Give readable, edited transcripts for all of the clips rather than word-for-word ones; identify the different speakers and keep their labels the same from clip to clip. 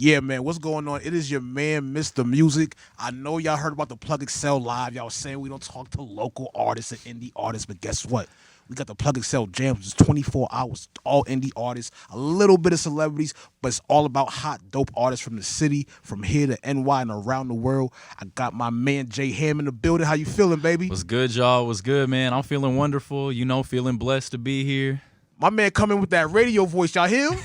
Speaker 1: Yeah, man, what's going on? It is your man, Mr. Music. I know y'all heard about the Plug Excel Live. Y'all saying we don't talk to local artists and indie artists, but guess what? We got the Plug Excel Jam, which is 24 hours, all indie artists, a little bit of celebrities, but it's all about hot, dope artists from the city, from here to NY and around the world. I got my man JHam in the building. How you feeling, baby?
Speaker 2: What's good, y'all? What's good, man? I'm feeling wonderful. Feeling blessed to be here.
Speaker 1: My man coming with that radio voice. Y'all hear him?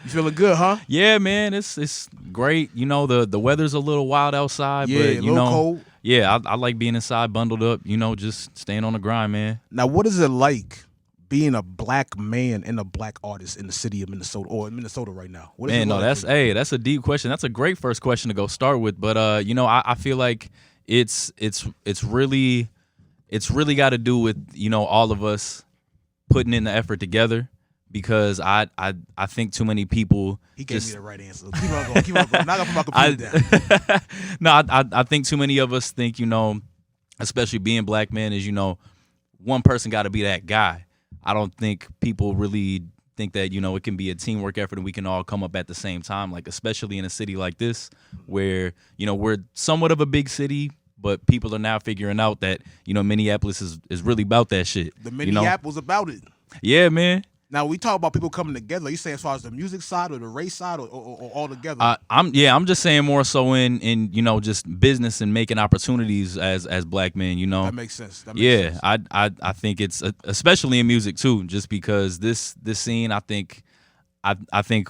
Speaker 1: You feeling good, huh?
Speaker 2: Yeah, man. It's great. The weather's a little wild outside,
Speaker 1: Yeah,
Speaker 2: but
Speaker 1: a little cold.
Speaker 2: Yeah, I like being inside, bundled up. Just staying on the grind, man.
Speaker 1: Now, what is it like being a black man and a black artist in the city of Minnesota, or in Minnesota right now? What is
Speaker 2: Man,
Speaker 1: it like
Speaker 2: that's a deep question. That's a great first question to go start with. But I feel like it's really got to do with all of us putting in the effort together. Because I think too many people.
Speaker 1: He gave me the right answer. Keep on going. Now I got my computer down.
Speaker 2: No, I think too many of us think, especially being black men, is one person got to be that guy. I don't think people really think that it can be a teamwork effort and we can all come up at the same time. Like especially in a city like this, where we're somewhat of a big city. But people are now figuring out that Minneapolis is really about that shit.
Speaker 1: The Minneapolis about it.
Speaker 2: Yeah, man.
Speaker 1: Now we talk about people coming together. Are you saying as far as the music side or the race side or all together?
Speaker 2: I'm just saying more so in just business and making opportunities as black men.
Speaker 1: That makes sense. Sense.
Speaker 2: I think it's especially in music too, just because this scene. I think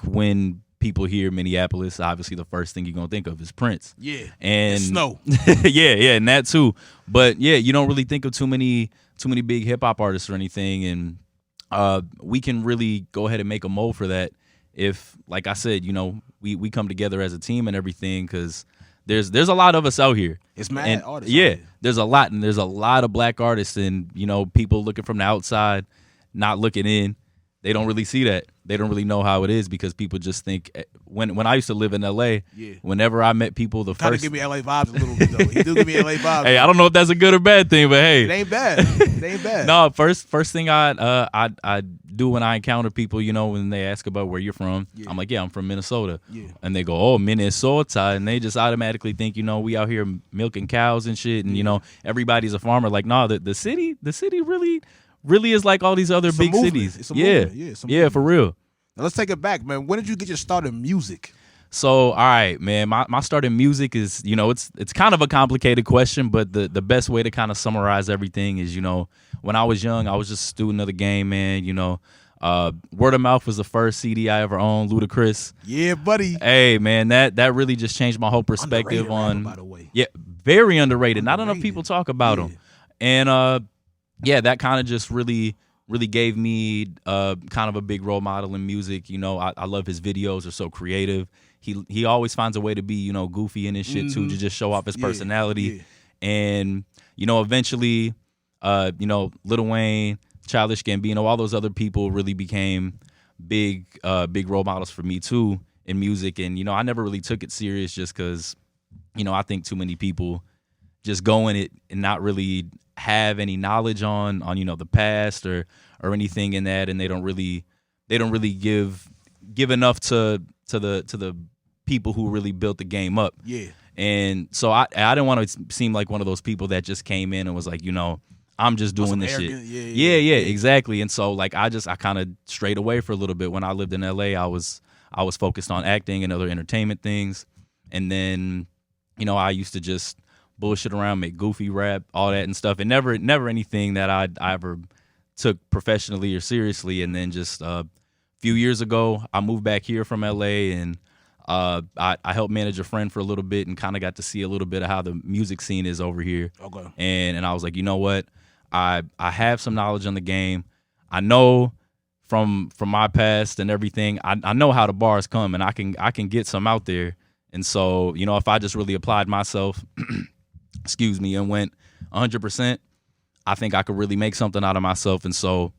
Speaker 2: when people hear Minneapolis, obviously the first thing you're gonna think of is Prince.
Speaker 1: Yeah,
Speaker 2: and
Speaker 1: snow.
Speaker 2: yeah, and that too. But yeah, you don't really think of too many big hip hop artists or anything, and we can really go ahead and make a mold for that if, like I said, we come together as a team and everything, because there's a lot of us out here.
Speaker 1: It's mad artists.
Speaker 2: Yeah, there's a lot, and there's a lot of black artists, and people looking from the outside, not looking in. They don't really see that. They don't really know how it is, because people just think when I used to live in LA, whenever I met people, the
Speaker 1: kind
Speaker 2: first
Speaker 1: of give me LA vibes a little bit though. He do give me LA vibes.
Speaker 2: Hey, I don't know if that's a good or bad thing, but hey,
Speaker 1: it ain't bad. It ain't bad.
Speaker 2: No, first thing I do when I encounter people, when they ask about where you're from, I'm like, yeah, I'm from Minnesota.
Speaker 1: Yeah.
Speaker 2: And they go, oh, Minnesota, and they just automatically think, we out here milking cows and shit, and everybody's a farmer. Like, no, the city really is like all these other big cities.
Speaker 1: It's a movement.
Speaker 2: Yeah, for real.
Speaker 1: Now let's take it back, man. When did you get your start in music?
Speaker 2: So, all right, man, my start in music is, it's kind of a complicated question, but the best way to kind of summarize everything is, when I was young, I was just a student of the game, man. Word of Mouth was the first CD I ever owned, Ludacris.
Speaker 1: Yeah, buddy.
Speaker 2: Hey, man, that really just changed my whole perspective
Speaker 1: on. By the way.
Speaker 2: Yeah, very underrated. Not enough people talk about him, and that kind of just really gave me kind of a big role model in music. I love his videos; they're so creative. He always finds a way to be goofy in his shit too, to just show off his personality. Yeah. And eventually, Lil Wayne, Childish Gambino, all those other people really became big role models for me too in music. And I never really took it serious, just because I think too many people just go in it and not really have any knowledge on the past or anything in that, and they don't really give enough to the people who really built the game up.
Speaker 1: Yeah.
Speaker 2: And so I didn't want to seem like one of those people that just came in and was like, I'm just doing this shit. Yeah, exactly. And so like I kind of strayed away for a little bit. When I lived in LA, I was focused on acting and other entertainment things. And then, I used to just bullshit around, make goofy rap, all that and stuff. And never anything that I ever took professionally or seriously. And then just a few years ago, I moved back here from LA, and I helped manage a friend for a little bit and kind of got to see a little bit of how the music scene is over here.
Speaker 1: Okay.
Speaker 2: And I was like, you know what? I have some knowledge on the game. I know from my past and everything, I know how the bars come, and I can get some out there. And so, if I just really applied myself, excuse me, and went 100%, I think I could really make something out of myself. And so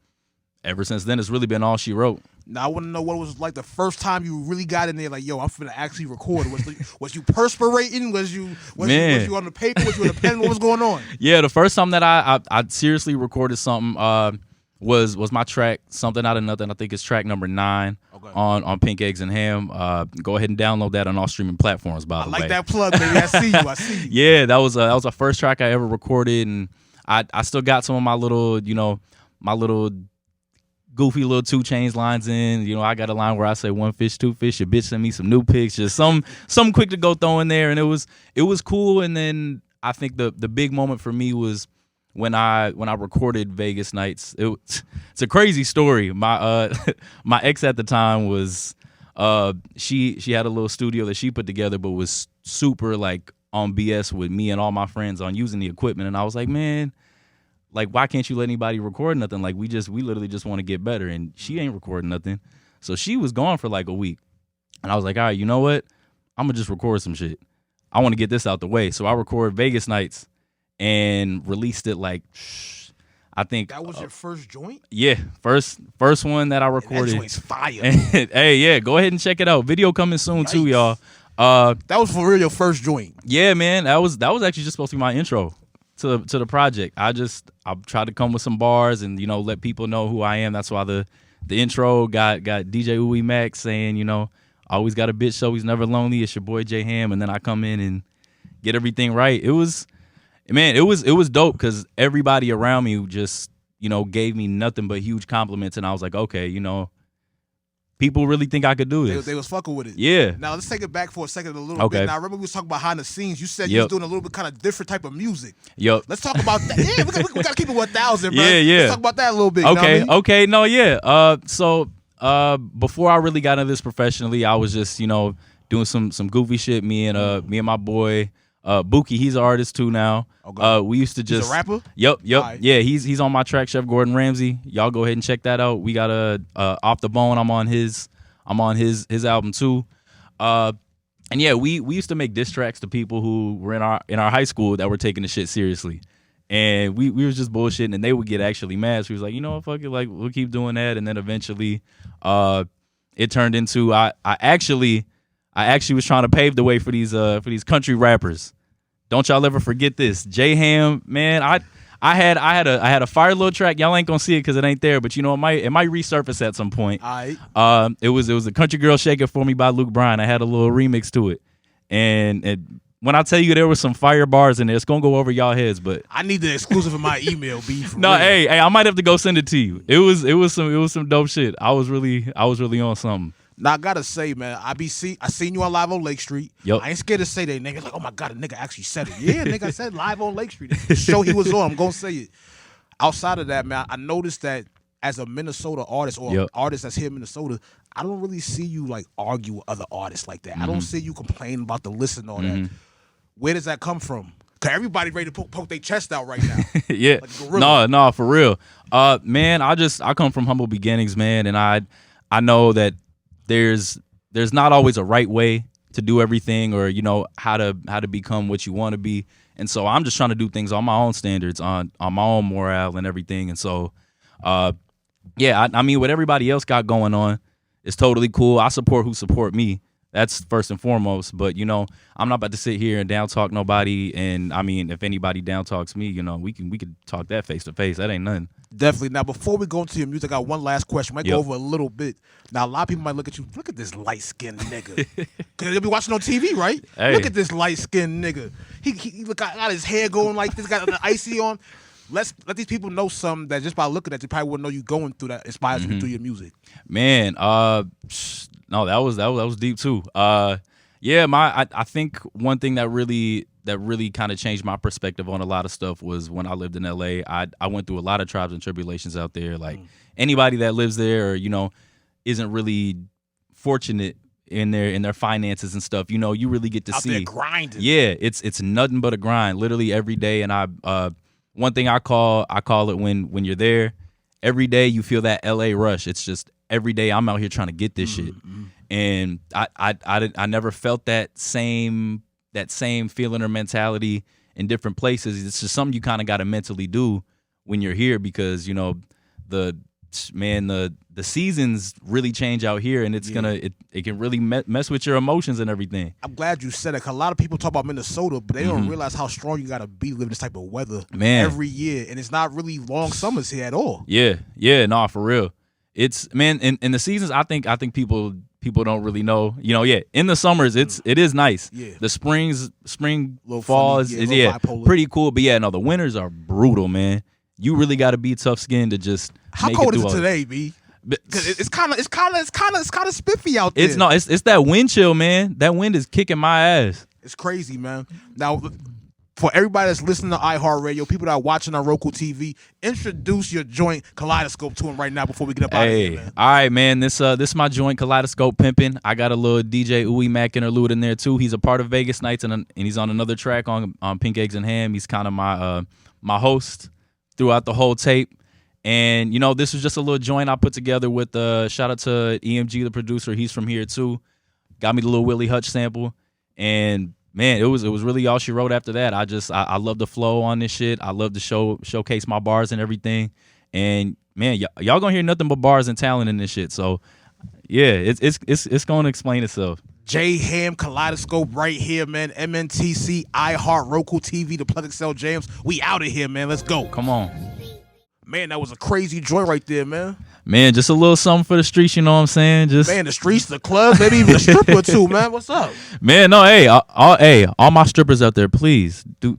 Speaker 2: ever since then, it's really been all she wrote.
Speaker 1: Now, I want to know what it was like the first time you really got in there, like, yo, I'm finna actually record. Was you perspirating? Was you on the paper? Was you on the pen? What was going on?
Speaker 2: Yeah, the first time that I seriously recorded something was my track Something Out of Nothing. I think it's track number 9 on Pink Eggs and Ham. Go ahead and download that on all streaming platforms, by the way.
Speaker 1: I like that plug, baby. I see you.
Speaker 2: Yeah, that was the first track I ever recorded, and I still got some of my little, my little goofy little 2 Chainz lines in. I got a line where I say 1 fish, 2 fish, your bitch send me some new pics, just some quick to go throw in there, and it was cool. And then I think the big moment for me was when I recorded Vegas Nights. It's a crazy story. My my ex at the time was she had a little studio that she put together, but was super like on BS with me and all my friends on using the equipment. And I was like, man, like, why can't you let anybody record nothing? Like, we literally just want to get better. And she ain't recording nothing. So she was gone for like a week. And I was like, all right, you know what? I'm going to just record some shit. I want to get this out the way. So I recorded Vegas Nights and released it like, I think.
Speaker 1: That was your first joint?
Speaker 2: Yeah, first one that I recorded.
Speaker 1: That joint's fire.
Speaker 2: Hey, yeah, go ahead and check it out. Video coming soon too, y'all.
Speaker 1: That was for real your first joint.
Speaker 2: Yeah, man. That was actually just supposed to be my intro to the project. I tried to come with some bars and let people know who I am. That's why the intro got DJ Uwe Max saying, always got a bitch so he's never lonely. It's your boy JHam, and then I come in and get everything right. It was dope because everybody around me just gave me nothing but huge compliments, and I was like, okay, people really think I could do this.
Speaker 1: They was fucking with it.
Speaker 2: Yeah.
Speaker 1: Now let's take it back for a second a little bit. Now I remember we was talking behind the scenes. You said you was doing a little bit kind of different type of music.
Speaker 2: Yep.
Speaker 1: Let's talk about that. Yeah, we got to keep it 1,000, bro.
Speaker 2: Yeah.
Speaker 1: Let's talk about that a little bit.
Speaker 2: Okay. Okay. No. Yeah. So before I really got into this professionally, I was just doing some goofy shit. Me and my boy Buki, he's an artist too now. Okay. We used to just.
Speaker 1: He's a rapper?
Speaker 2: Yep.
Speaker 1: Right.
Speaker 2: Yeah, he's on my track, Chef Gordon Ramsay. Y'all go ahead and check that out. We got a Off the Bone. I'm on his album too. And yeah, we used to make diss tracks to people who were in our high school that were taking the shit seriously. And we was just bullshitting, and they would get actually mad. So we was like, fuck it, like we'll keep doing that. And then eventually it turned into I actually was trying to pave the way for these country rappers. Don't y'all ever forget this. JHam, man, I had a fire little track. Y'all ain't gonna see it because it ain't there, but it might resurface at some point.
Speaker 1: All right.
Speaker 2: It was a Country Girl Shake It For Me by Luke Bryan. I had a little remix to it, and when I tell you there was some fire bars in there, it's gonna go over y'all heads. But
Speaker 1: I need the exclusive in my email, B.
Speaker 2: No, hey, I might have to go send it to you. It was some dope shit. I was really on something.
Speaker 1: Now I gotta say, man, I seen you on Live on Lake Street.
Speaker 2: Yep.
Speaker 1: I ain't scared to say that. Nigga, like, oh my God, a nigga actually said it. Yeah, nigga, I said Live on Lake Street. The show he was on, I'm gonna say it. Outside of that, man, I noticed that as a Minnesota artist or artist that's here in Minnesota, I don't really see you like argue with other artists like that. I don't see you complain about the list and all that. Where does that come from? Cause everybody ready to poke their chest out right now.
Speaker 2: Yeah. Like no, for real. Man, I come from humble beginnings, man, and I know that there's not always a right way to do everything or how to become what you want to be. And so I'm just trying to do things on my own standards, on my own morale and everything. And so yeah, I mean what everybody else got going on is totally cool. I support who support me. That's first and foremost. But I'm not about to sit here and down talk nobody. And I mean, if anybody down talks me, we could talk that face to face. That ain't nothing.
Speaker 1: Definitely. Now, before we go into your music, I got one last question. Might go over a little bit. Now, a lot of people might look at you. Look at this light-skinned nigga. Because they'll be watching on TV, right?
Speaker 2: Hey.
Speaker 1: Look at this light-skinned nigga. He got his hair going like this, got an icy on. Let these people know something that just by looking at you probably wouldn't know you going through that inspires you through your music.
Speaker 2: Man, no, that was deep too. Yeah, I think one thing that really kind of changed my perspective on a lot of stuff was when I lived in LA. I went through a lot of trials and tribulations out there. Like anybody that lives there or isn't really fortunate in their finances and stuff, you really get to
Speaker 1: out
Speaker 2: see
Speaker 1: there grinding.
Speaker 2: Yeah, it's nothing but a grind, literally every day. And one thing I call it when you're there, every day you feel that LA rush. It's just every day I'm out here trying to get this shit. And I never felt that same feeling or mentality in different places. It's just something you kind of got to mentally do when you're here because the man, the seasons really change out here, and it's it can really mess with your emotions and everything.
Speaker 1: I'm glad you said it, because a lot of people talk about Minnesota, but they don't realize how strong you got to be living this type of weather every year, and it's not really long summers here at all.
Speaker 2: Yeah, nah, for real. It's, man, in the seasons, I think people don't really know. You know, in the summers it is nice. Yeah. The spring, fall is pretty cool. But no, the winters are brutal, man. You really got to be tough skinned to just.
Speaker 1: How cold is it today, B? Because it's kind of spiffy out there.
Speaker 2: It's that wind chill, man. That wind is kicking my ass.
Speaker 1: It's crazy, man. Now, for everybody that's listening to iHeartRadio, people that are watching on Roku TV, introduce your joint Kaleidoscope to them right now before we get up out of here, man.
Speaker 2: All right, man. This is my joint Kaleidoscope pimping. I got a little DJ Uwe Mac interlude in there too. He's a part of Vegas Nights, and he's on another track on Pink Eggs and Ham. He's kind of my host throughout the whole tape. And, this was just a little joint I put together with shout out to EMG, the producer. He's from here too. Got me the little Willie Hutch sample. And man, it was really all she wrote after that. I love the flow on this shit. I love to showcase my bars and everything. And man, y'all gonna hear nothing but bars and talent in this shit. So yeah, it's gonna explain itself.
Speaker 1: JHam Kaleidoscope right here, man. MNTC, iHeart, Roku TV, the Plug Excel Jams. We out of here, man. Let's go.
Speaker 2: Come on.
Speaker 1: Man, that was a crazy joint right there, man.
Speaker 2: Man, just a little something for the streets, you know what I'm saying?
Speaker 1: Man, the streets, the club, maybe even a stripper or two, man. What's up?
Speaker 2: Man, no, all my strippers out there, please do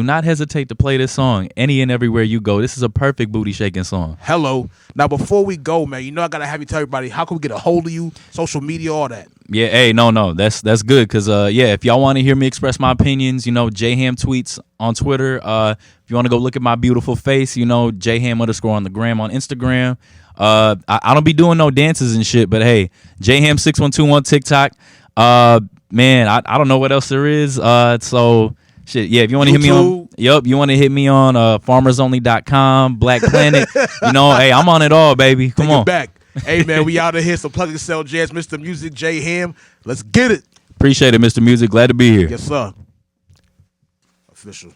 Speaker 2: not hesitate to play this song any and everywhere you go. This is a perfect booty shaking song.
Speaker 1: Hello. Now, before we go, man, I gotta have you tell everybody, how can we get a hold of you, social media, all that?
Speaker 2: Yeah, no, that's good, because if y'all want to hear me express my opinions, JHam tweets on Twitter. If you want to go look at my beautiful face, JHam _ on the gram on Instagram. I don't be doing no dances and shit, but hey, JHam 6121 on TikTok. Man, I don't know what else there is. So shit, yeah, if you want to hit me on, you want to hit me on farmersonly.com, Black Planet. Hey, I'm on it all, baby. Come on.
Speaker 1: Back. Hey, man, we out of here. So Plug Excel Jazz, Mr. Music, JHam. Let's get it.
Speaker 2: Appreciate it, Mr. Music. Glad to be here.
Speaker 1: Yes, sir. Official.